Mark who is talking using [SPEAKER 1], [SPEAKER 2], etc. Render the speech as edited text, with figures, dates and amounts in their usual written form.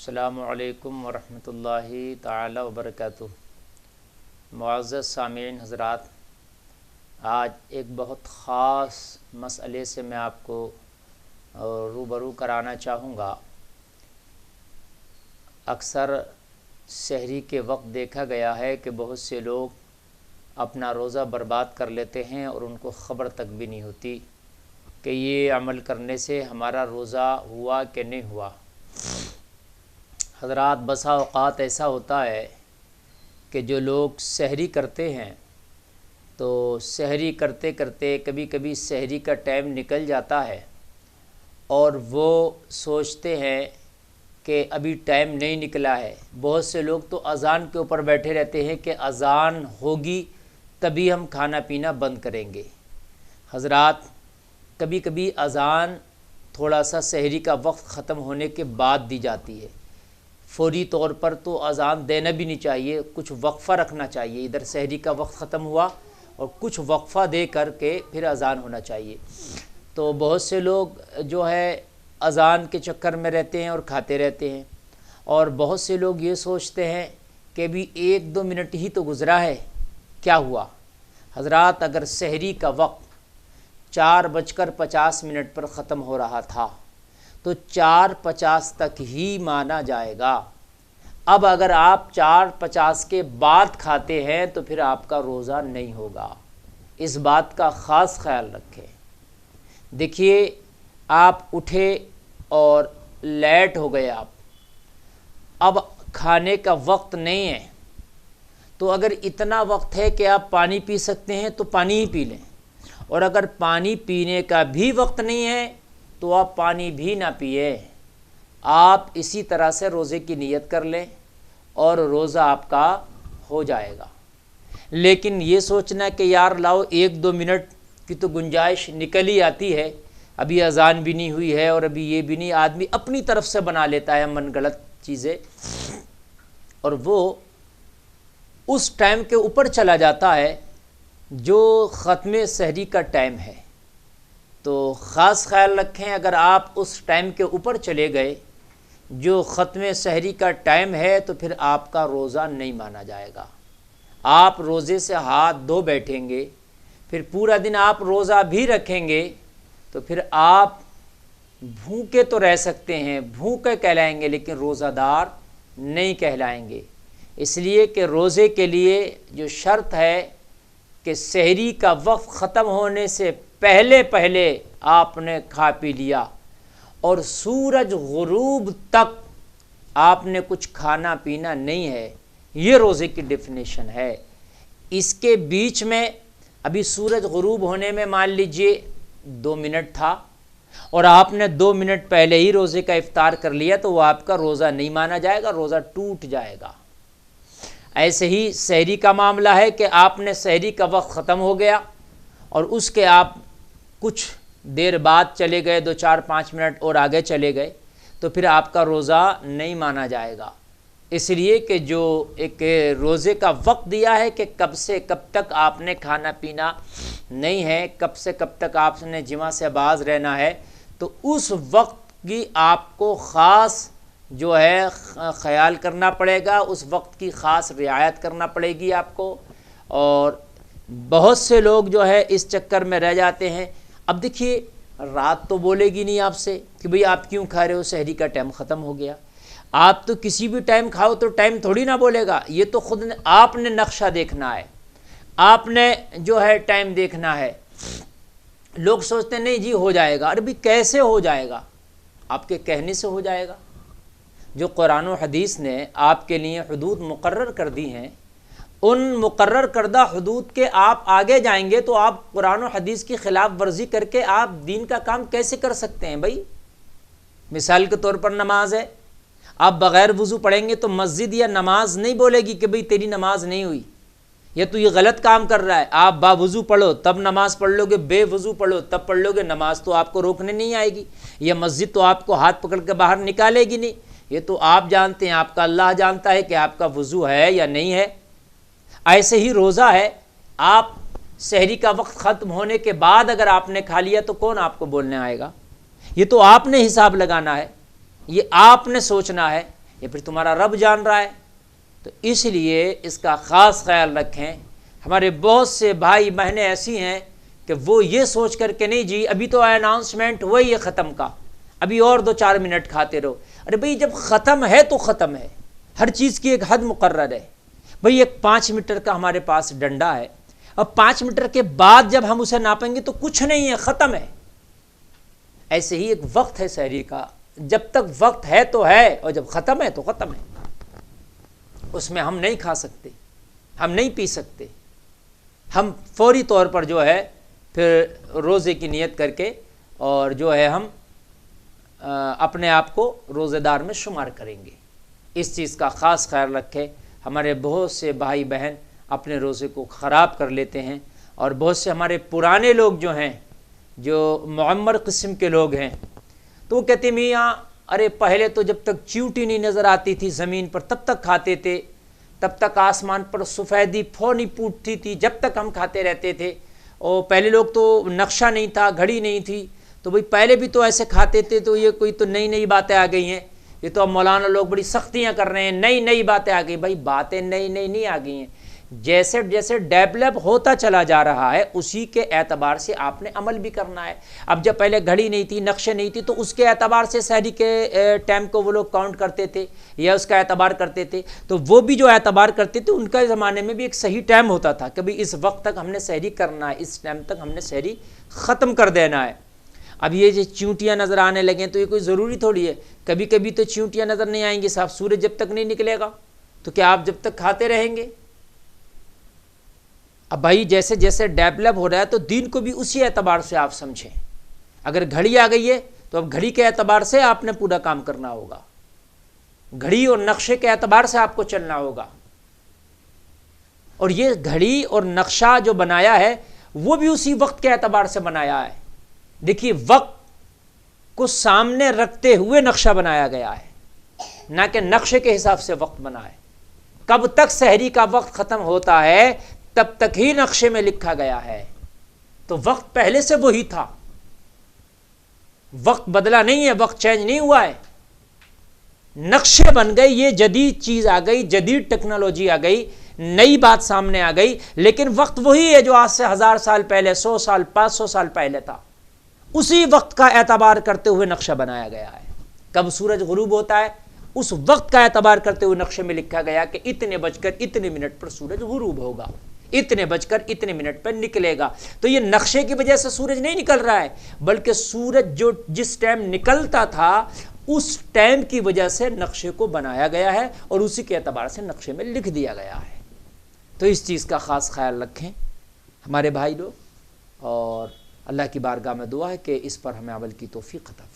[SPEAKER 1] السلام علیکم ورحمۃ اللہ تعالی وبرکاتہ۔ معزز سامعین حضرات، آج ایک بہت خاص مسئلے سے میں آپ کو روبرو کرانا چاہوں گا۔ اکثر سحری کے وقت دیکھا گیا ہے کہ بہت سے لوگ اپنا روزہ برباد کر لیتے ہیں اور ان کو خبر تک بھی نہیں ہوتی کہ یہ عمل کرنے سے ہمارا روزہ ہوا کہ نہیں ہوا۔ حضرات، بسا اوقات ایسا ہوتا ہے کہ جو لوگ سحری کرتے ہیں تو سحری کرتے کرتے کبھی کبھی سحری کا ٹائم نکل جاتا ہے اور وہ سوچتے ہیں کہ ابھی ٹائم نہیں نکلا ہے۔ بہت سے لوگ تو اذان کے اوپر بیٹھے رہتے ہیں کہ اذان ہوگی تبھی ہم کھانا پینا بند کریں گے۔ حضرات، کبھی کبھی اذان تھوڑا سا سحری کا وقت ختم ہونے کے بعد دی جاتی ہے۔ فوری طور پر تو اذان دینا بھی نہیں چاہیے، کچھ وقفہ رکھنا چاہیے۔ ادھر سحری کا وقت ختم ہوا اور کچھ وقفہ دے کر کے پھر اذان ہونا چاہیے۔ تو بہت سے لوگ جو ہے اذان کے چکر میں رہتے ہیں اور کھاتے رہتے ہیں، اور بہت سے لوگ یہ سوچتے ہیں کہ ابھی 1-2 منٹ ہی تو گزرا ہے، کیا ہوا؟ حضرات، اگر سحری کا وقت 4:50 پر ختم ہو رہا تھا تو 4:50 تک ہی مانا جائے گا۔ اب اگر آپ 4:50 کے بعد کھاتے ہیں تو پھر آپ کا روزہ نہیں ہوگا۔ اس بات کا خاص خیال رکھیں۔ دیکھیے، آپ اٹھے اور لیٹ ہو گئے، اب کھانے کا وقت نہیں ہے، تو اگر اتنا وقت ہے کہ آپ پانی پی سکتے ہیں تو پانی ہی پی لیں، اور اگر پانی پینے کا بھی وقت نہیں ہے تو آپ پانی بھی نہ پیئے۔ آپ اسی طرح سے روزے کی نیت کر لیں اور روزہ آپ کا ہو جائے گا۔ لیکن یہ سوچنا کہ یار لاؤ 1-2 منٹ کی تو گنجائش نکل ہی آتی ہے، ابھی اذان بھی نہیں ہوئی ہے اور ابھی یہ بھی نہیں، آدمی اپنی طرف سے بنا لیتا ہے من گھڑت چیزیں، اور وہ اس ٹائم کے اوپر چلا جاتا ہے جو ختم سحری کا ٹائم ہے۔ تو خاص خیال رکھیں، اگر آپ اس ٹائم کے اوپر چلے گئے جو ختم سحری کا ٹائم ہے تو پھر آپ کا روزہ نہیں مانا جائے گا۔ آپ روزے سے ہاتھ دھو بیٹھیں گے، پھر پورا دن آپ روزہ بھی رکھیں گے تو پھر آپ بھوکے تو رہ سکتے ہیں، بھوکے کہلائیں گے لیکن روزہ دار نہیں کہلائیں گے۔ اس لیے کہ روزے کے لیے جو شرط ہے کہ سحری کا وقت ختم ہونے سے پہلے آپ نے کھا پی لیا اور سورج غروب تک آپ نے کچھ کھانا پینا نہیں ہے، یہ روزے کی ڈیفینیشن ہے۔ اس کے بیچ میں ابھی سورج غروب ہونے میں مان لیجئے 2 منٹ تھا اور آپ نے 2 منٹ پہلے ہی روزے کا افطار کر لیا تو وہ آپ کا روزہ نہیں مانا جائے گا، روزہ ٹوٹ جائے گا۔ ایسے ہی سحری کا معاملہ ہے کہ آپ نے سحری کا وقت ختم ہو گیا اور اس کے آپ کچھ دیر بعد چلے گئے، 2-4-5 منٹ اور آگے چلے گئے تو پھر آپ کا روزہ نہیں مانا جائے گا۔ اس لیے کہ جو ایک روزے کا وقت دیا ہے کہ کب سے کب تک آپ نے کھانا پینا نہیں ہے، کب سے کب تک آپ نے جماع سے باز رہنا ہے، تو اس وقت کی آپ کو خاص جو ہے خیال کرنا پڑے گا، اس وقت کی خاص رعایت کرنا پڑے گی آپ کو۔ اور بہت سے لوگ جو ہے اس چکر میں رہ جاتے ہیں۔ اب دیکھیے، رات تو بولے گی نہیں آپ سے کہ بھئی آپ کیوں کھا رہے ہو، سحری کا ٹائم ختم ہو گیا۔ آپ تو کسی بھی ٹائم کھاؤ تو ٹائم تھوڑی نہ بولے گا، یہ تو خود آپ نے نقشہ دیکھنا ہے، آپ نے جو ہے ٹائم دیکھنا ہے۔ لوگ سوچتے ہیں نہیں جی ہو جائے گا، ارے بھی کیسے ہو جائے گا؟ آپ کے کہنے سے ہو جائے گا؟ جو قرآن و حدیث نے آپ کے لیے حدود مقرر کر دی ہیں، ان مقرر کردہ حدود کے آپ آگے جائیں گے تو آپ قرآن و حدیث کی خلاف ورزی کر کے آپ دین کا کام کیسے کر سکتے ہیں بھائی؟ مثال کے طور پر نماز ہے، آپ بغیر وضو پڑھیں گے تو مسجد یا نماز نہیں بولے گی کہ بھئی تیری نماز نہیں ہوئی، یا تو یہ غلط کام کر رہا ہے۔ آپ با وضو پڑھو تب نماز پڑھ لو گے، بے وضو پڑھو تب پڑھ لو گے، نماز تو آپ کو روکنے نہیں آئے گی، یا مسجد تو آپ کو ہاتھ پکڑ کے باہر نکالے گی نہیں۔ یہ تو آپ جانتے ہیں، آپ کا اللہ جانتا ہے کہ آپ کا وضو ہے یا نہیں ہے۔ ایسے ہی روزہ ہے، آپ سحری کا وقت ختم ہونے کے بعد اگر آپ نے کھا لیا تو کون آپ کو بولنے آئے گا؟ یہ تو آپ نے حساب لگانا ہے، یہ آپ نے سوچنا ہے، یہ پھر تمہارا رب جان رہا ہے. تو اس لیے اس کا خاص خیال رکھیں. ہمارے بہت سے بھائی بہنیں ایسی ہیں کہ وہ یہ سوچ کر کے نہیں جی ابھی تو اناؤنسمنٹ وہی ہے ختم کا, ابھی اور 2-4 منٹ کھاتے رہو. ارے بھئی جب ختم ہے تو ختم ہے, ہر چیز کی ایک حد مقرر ہے. بھئی ایک 5 میٹر کا ہمارے پاس ڈنڈا ہے, اب 5 میٹر کے بعد جب ہم اسے ناپیں گے تو کچھ نہیں ہے, ختم ہے. ایسے ہی ایک وقت ہے سحری کا, جب تک وقت ہے تو ہے, اور جب ختم ہے تو ختم ہے. اس میں ہم نہیں کھا سکتے, ہم نہیں پی سکتے. ہم فوری طور پر جو ہے پھر روزے کی نیت کر کے اور جو ہے ہم اپنے آپ کو روزے دار میں شمار کریں گے. اس چیز کا خاص خیال رکھیں. ہمارے بہت سے بھائی بہن اپنے روزے کو خراب کر لیتے ہیں, اور بہت سے ہمارے پرانے لوگ جو ہیں, جو معمر قسم کے لوگ ہیں, تو وہ کہتے ہیں میاں ارے پہلے تو جب تک چیونٹی نہیں نظر آتی تھی زمین پر تب تک کھاتے تھے, تب تک آسمان پر سفیدی پھو نہیں پوٹتی تھی جب تک ہم کھاتے رہتے تھے. اور پہلے لوگ تو نقشہ نہیں تھا, گھڑی نہیں تھی, تو بھئی پہلے بھی تو ایسے کھاتے تھے. تو یہ کوئی تو نئی باتیں آ گئی ہیں, یہ تو اب مولانا لوگ بڑی سختیاں کر رہے ہیں, نئی باتیں آ گئی. بھائی باتیں نئی نہیں آ گئی ہیں, جیسے جیسے ڈیولپ ہوتا چلا جا رہا ہے اسی کے اعتبار سے آپ نے عمل بھی کرنا ہے. اب جب پہلے گھڑی نہیں تھی, نقشے نہیں تھی, تو اس کے اعتبار سے سحری کے ٹائم کو وہ لوگ کاؤنٹ کرتے تھے یا اس کا اعتبار کرتے تھے. تو وہ بھی جو اعتبار کرتے تھے ان کا زمانے میں بھی ایک صحیح ٹائم ہوتا تھا کہ بھئی اس وقت تک ہم نے سحری کرنا ہے, اس ٹائم تک ہم نے سحری ختم کر دینا ہے. اب یہ جو چیونٹیاں نظر آنے لگیں تو یہ کوئی ضروری تھوڑی ہے, کبھی کبھی تو چیونٹیاں نظر نہیں آئیں گی صاحب, سورج جب تک نہیں نکلے گا تو کیا آپ جب تک کھاتے رہیں گے؟ اب بھائی جیسے جیسے ڈیولپ ہو رہا ہے تو دین کو بھی اسی اعتبار سے آپ سمجھیں. اگر گھڑی آ گئی ہے تو اب گھڑی کے اعتبار سے آپ نے پورا کام کرنا ہوگا, گھڑی اور نقشے کے اعتبار سے آپ کو چلنا ہوگا. اور یہ گھڑی اور نقشہ جو بنایا ہے وہ بھی اسی وقت کے اعتبار سے بنایا ہے. دیکھیے وقت کو سامنے رکھتے ہوئے نقشہ بنایا گیا ہے, نہ کہ نقشے کے حساب سے وقت بنا ہے. کب تک سحری کا وقت ختم ہوتا ہے تب تک ہی نقشے میں لکھا گیا ہے. تو وقت پہلے سے وہی تھا, وقت بدلا نہیں ہے, وقت چینج نہیں ہوا ہے. نقشے بن گئے, یہ جدید چیز آ گئی, جدید ٹیکنالوجی آ گئی, نئی بات سامنے آ گئی, لیکن وقت وہی ہے جو آج سے 1000 سال پہلے, 100 سال 500 سال پہلے تھا. اسی وقت کا اعتبار کرتے ہوئے نقشہ بنایا گیا ہے. کب سورج غروب ہوتا ہے اس وقت کا اعتبار کرتے ہوئے نقشے میں لکھا گیا کہ اتنے بج کر اتنے منٹ پر سورج غروب ہوگا, اتنے بج کر اتنے منٹ پر نکلے گا. تو یہ نقشے کی وجہ سے سورج نہیں نکل رہا ہے, بلکہ سورج جو جس ٹائم نکلتا تھا اس ٹائم کی وجہ سے نقشے کو بنایا گیا ہے اور اسی کے اعتبار سے نقشے میں لکھ دیا گیا ہے. تو اس چیز کا خاص خیال رکھیں ہمارے بھائی لوگ, اور اللہ کی بارگاہ میں دعا ہے کہ اس پر ہمیں عمل کی توفیق عطا فرمائے.